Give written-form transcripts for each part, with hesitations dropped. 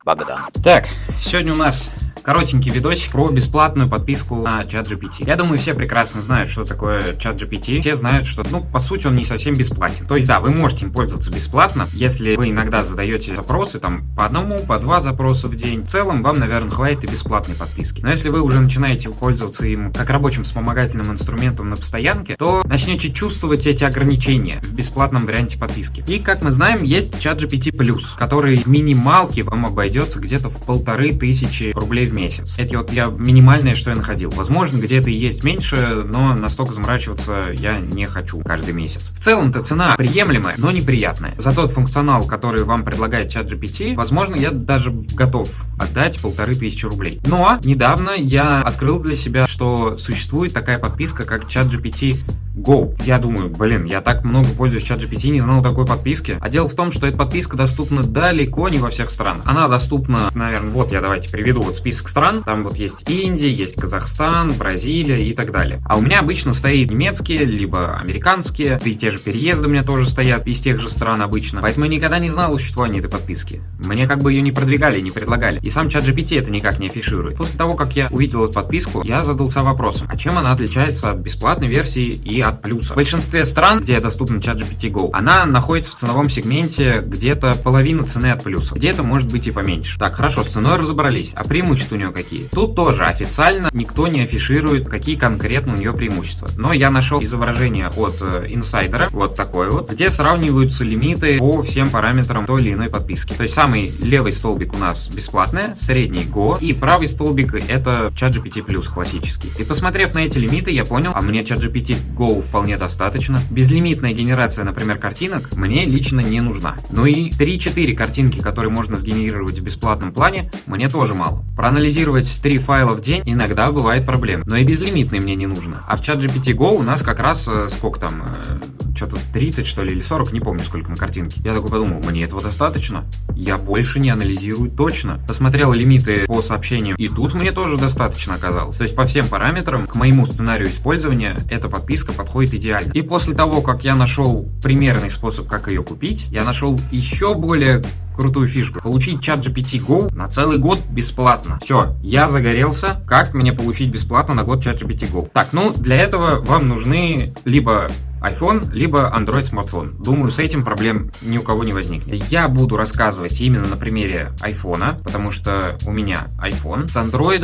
Богдан. Так, сегодня у нас коротенький видосик про бесплатную подписку на ChatGPT. Я думаю, все прекрасно знают, что такое ChatGPT. Все знают, что, по сути, он не совсем бесплатен. То есть, да, вы можете им пользоваться бесплатно, если вы иногда задаете запросы, по одному, по два запроса в день. В целом, вам, наверное, хватит и бесплатной подписки. Но если вы уже начинаете пользоваться им как рабочим вспомогательным инструментом на постоянке, то начнете чувствовать эти ограничения в бесплатном варианте подписки. И, как мы знаем, есть ChatGPT+, который в минималке вам обойдется где-то в 1500 рублей в месяц. Это я минимальное, что я находил. Возможно, где-то и есть меньше, но настолько заморачиваться я не хочу каждый месяц. В целом-то цена приемлемая, но неприятная. За тот функционал, который вам предлагает ChatGPT, возможно, я даже готов отдать 1500 рублей. Но недавно я открыл для себя, что существует такая подписка, как ChatGPT Go. Я думаю, я так много пользуюсь ChatGPT, не знал такой подписки. А дело в том, что эта подписка доступна далеко не во всех странах. Она доступна, наверное, давайте приведу список стран. Там есть Индия, есть Казахстан, Бразилия и так далее. А у меня обычно стоит немецкие, либо американские, да и те же переезды у меня тоже стоят из тех же стран обычно. Поэтому я никогда не знал о существовании этой подписки. Мне ее не продвигали, не предлагали. И сам ChatGPT это никак не афиширует. После того, как я увидел эту подписку, я задался вопросом, а чем она отличается от бесплатной версии и от плюса? В большинстве стран, где доступна ChatGPT Go, она находится в ценовом сегменте где-то половина цены от плюса. Где-то может быть и поменьше. Так, хорошо, с ценой разобрались. А преимущества у нее какие? Тут тоже официально никто не афиширует, какие конкретно у нее преимущества. Но я нашел изображение от инсайдера, вот такое где сравниваются лимиты по всем параметрам той или иной подписки. То есть самый левый столбик у нас бесплатная, средний Go, и правый столбик это ChatGPT Plus классический. И посмотрев на эти лимиты, я понял, а мне ChatGPT Go вполне достаточно. Безлимитная генерация, например, картинок мне лично не нужна. Ну и 3-4 картинки, которые можно сгенерировать в бесплатном плане, мне тоже мало. Проанализировать 3 файла в день иногда бывает проблем, но и безлимитный мне не нужно. А в ChatGPT Go у нас как раз что-то 30 что ли или 40, не помню сколько на картинке. Я такой подумал, мне этого достаточно. Я больше не анализирую точно. Посмотрел лимиты по сообщениям, и тут мне тоже достаточно оказалось. То есть по всем параметрам к моему сценарию использования эта подписка подходит идеально. И после того, как я нашел примерный способ, как ее купить, я нашел еще более крутую фишку. Получить ChatGPT Go на целый год бесплатно. Все, я загорелся. Как мне получить бесплатно на год ChatGPT Go? Так, для этого вам нужны либо iPhone, либо Android смартфон. Думаю, с этим проблем ни у кого не возникнет. Я буду рассказывать именно на примере iPhone, потому что у меня iPhone. С Android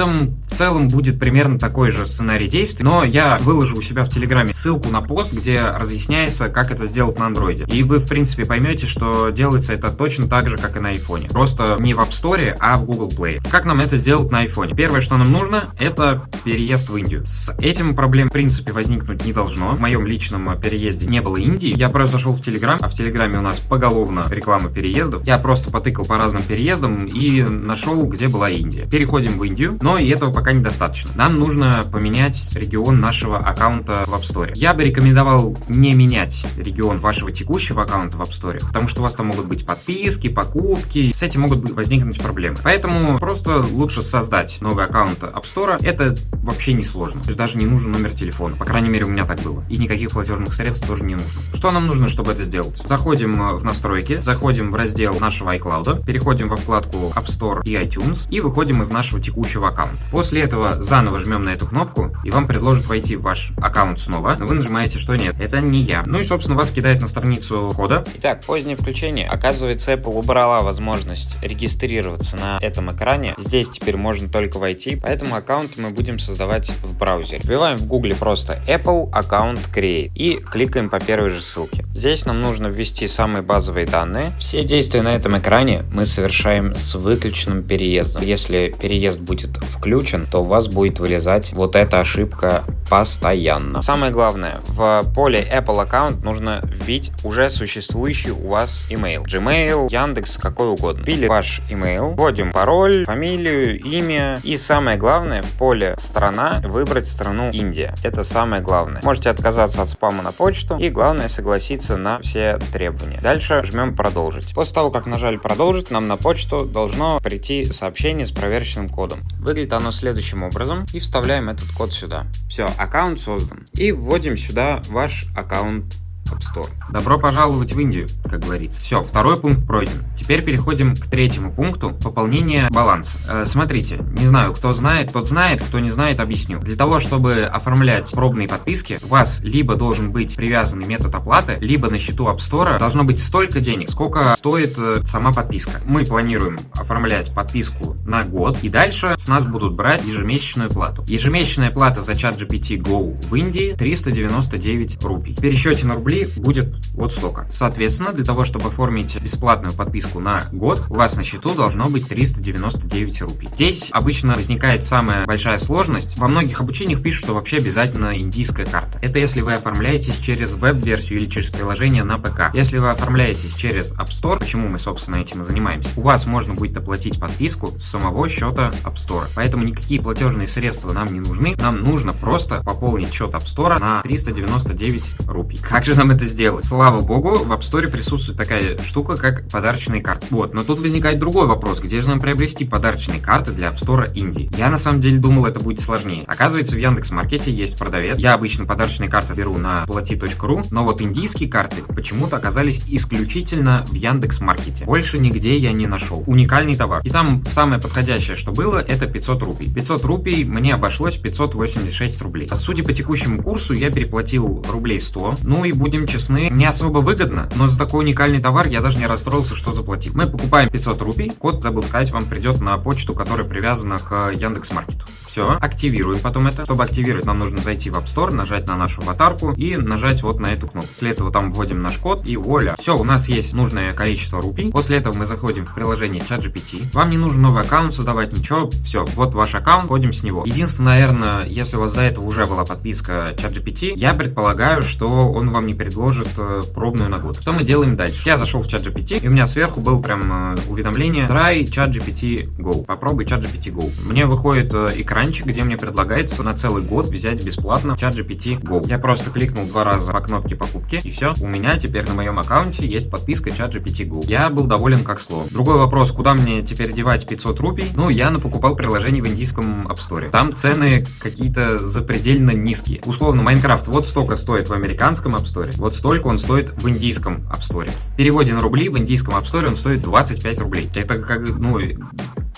в целом будет примерно такой же сценарий действий, но я выложу у себя в Телеграме ссылку на пост, где разъясняется, как это сделать на Android. И вы, в принципе, поймете, что делается это точно так же, как и на iPhone. Просто не в App Store, а в Google Play. Как нам это сделать на iPhone? Первое, что нам нужно, это переезд в Индию. С этим проблем, в принципе, возникнуть не должно. В моем личном переезде не было Индии. Я просто зашел в Телеграм, а в Телеграме у нас поголовно реклама переездов. Я просто потыкал по разным переездам и нашел, где была Индия. Переходим в Индию, но и этого пока недостаточно. Нам нужно поменять регион нашего аккаунта в App Store. Я бы рекомендовал не менять регион вашего текущего аккаунта в App Store, потому что у вас там могут быть подписки, покупки. С этим могут возникнуть проблемы. Поэтому просто лучше создать новый аккаунт App Store. Это вообще не сложно. То есть даже не нужен номер телефона. По крайней мере, у меня так было. И никаких платежных средств тоже не нужно. Что нам нужно, чтобы это сделать? Заходим в настройки, заходим в раздел нашего iCloud, переходим во вкладку App Store и iTunes и выходим из нашего текущего аккаунта. После этого заново жмем на эту кнопку, и вам предложат войти в ваш аккаунт снова, но вы нажимаете, что нет, это не я. Ну и, собственно, вас кидает на страницу входа. Итак, позднее включение. Оказывается, Apple убрала возможность регистрироваться на этом экране. Здесь теперь можно только войти, поэтому аккаунт мы будем создавать в браузере. Вбиваем в Гугле просто Apple Account Create и кликаем по первой же ссылке. Здесь нам нужно ввести самые базовые данные. Все действия на этом экране мы совершаем с выключенным переездом. Если переезд будет включен, то у вас будет вылезать вот эта ошибка постоянно. Самое главное, в поле Apple Account нужно вбить уже существующий у вас email. Gmail, Яндекс, какой угодно. Вбили ваш email, вводим пароль, фамилию, имя и самое главное в поле страна выбрать страну Индия. Это самое главное. Можете отказаться от спама на почту и главное согласиться на все требования. Дальше жмем продолжить. После того, как нажали продолжить, нам на почту должно прийти сообщение с проверочным кодом. Выглядит оно следующим образом и вставляем этот код сюда. Все, аккаунт создан. И вводим сюда ваш аккаунт App Store. Добро пожаловать в Индию, как говорится. Все, второй пункт пройден. Теперь переходим к третьему пункту — пополнение баланса. Смотрите, не знаю, кто знает, тот знает, кто не знает, объясню. Для того, чтобы оформлять пробные подписки, у вас либо должен быть привязанный метод оплаты, либо на счету App Store должно быть столько денег, сколько стоит сама подписка. Мы планируем оформлять подписку на год, и дальше с нас будут брать ежемесячную плату. Ежемесячная плата за ChatGPT Go в Индии 399 рупий. В пересчете на рубли будет вот столько. Соответственно, для того, чтобы оформить бесплатную подписку на год, у вас на счету должно быть 399 рупий. Здесь обычно возникает самая большая сложность. Во многих обучениях пишут, что вообще обязательно индийская карта. Это если вы оформляетесь через веб-версию или через приложение на ПК. Если вы оформляетесь через App Store, почему мы, собственно, этим и занимаемся, у вас можно будет оплатить подписку с самого счета App Store. Поэтому никакие платежные средства нам не нужны. Нам нужно просто пополнить счет App Store на 399 рупий. Как же нам это сделать? Слава богу, в App Store присутствует такая штука, как подарочные карты. Вот, но тут возникает другой вопрос. Где же нам приобрести подарочные карты для App Store Индии? Я на самом деле думал, это будет сложнее. Оказывается, в Яндекс.Маркете есть продавец. Я обычно подарочные карты беру на plati.ru, но вот индийские карты почему-то оказались исключительно в Яндекс.Маркете. Больше нигде я не нашел. Уникальный товар. И там самое подходящее, что было, это 500 рупий. 500 рупий мне обошлось в 586 рублей. Судя по текущему курсу, я переплатил рублей 100. Ну и будем честны, не особо выгодно, но за такой уникальный товар я даже не расстроился, что заплатил. Мы покупаем 500 рупий. Код, забыл сказать, вам придет на почту, которая привязана к Яндекс.Маркету. Все, активируем потом это. Чтобы активировать, нам нужно зайти в App Store, нажать на нашу аватарку и нажать вот на эту кнопку. После этого там вводим наш код и вуаля. Все, у нас есть нужное количество рупий. После этого мы заходим в приложение ChatGPT. Вам не нужно новый аккаунт создавать, ничего. Все, вот ваш аккаунт, входим с него. Единственное, наверное, если у вас до этого уже была подписка ChatGPT, я предполагаю, что он вам не предложит пробную на год. Что мы делаем дальше? Я зашел в ChatGPT, и у меня сверху был прям уведомление: Try ChatGPT Go. Попробуй ChatGPT Go. Мне выходит экранчик, где мне предлагается на целый год взять бесплатно ChatGPT Go. Я просто кликнул 2 раза по кнопке покупки, и все. У меня теперь на моем аккаунте есть подписка ChatGPT Go. Я был доволен как слон. Другой вопрос: куда мне теперь девать 500 рупий? Ну, я напокупал приложений в индийском App Store. Там цены какие-то запредельно низкие. Условно, Майнкрафт вот столько стоит в американском App Store, вот столько он стоит в индийском App Store. В переводе на рубли в индийском App Store он стоит 25 рублей. Это как, ну,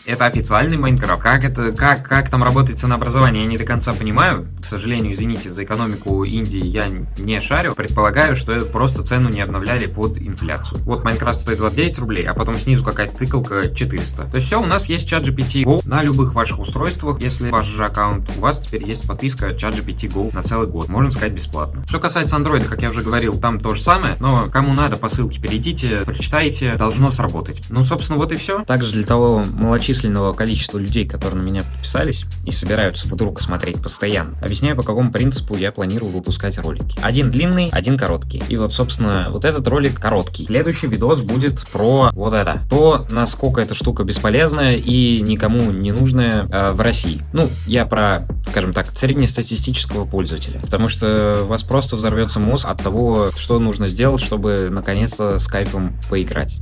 это официальный Майнкрафт. Как там работает ценообразование, я не до конца понимаю. К сожалению, извините, за экономику Индии я не шарю. Предполагаю, что просто цену не обновляли под инфляцию. Вот Майнкрафт стоит 29 рублей, а потом снизу какая-то тыкалка 400. То есть все, у нас есть ChatGPT Go на любых ваших устройствах. Если ваш же аккаунт, у вас теперь есть подписка ChatGPT Go на целый год. Можно сказать, бесплатно. Что касается Android, как я уже говорил, там то же самое. Но кому надо, по ссылке перейдите, прочитайте, должно сработать. Ну, собственно, вот и все. Также для того малочисленного количества людей, которые на меня подписались и собираются вдруг смотреть постоянно, объясняю, по какому принципу я планирую выпускать ролики. Один длинный, один короткий. И вот, собственно, вот этот ролик короткий. Следующий видос будет про вот это. То, насколько эта штука бесполезная и никому не нужная в России. Ну, я про, скажем так, среднестатистического пользователя. Потому что у вас просто взорвется мозг от того, что нужно сделать, чтобы наконец-то с кайфом поиграть.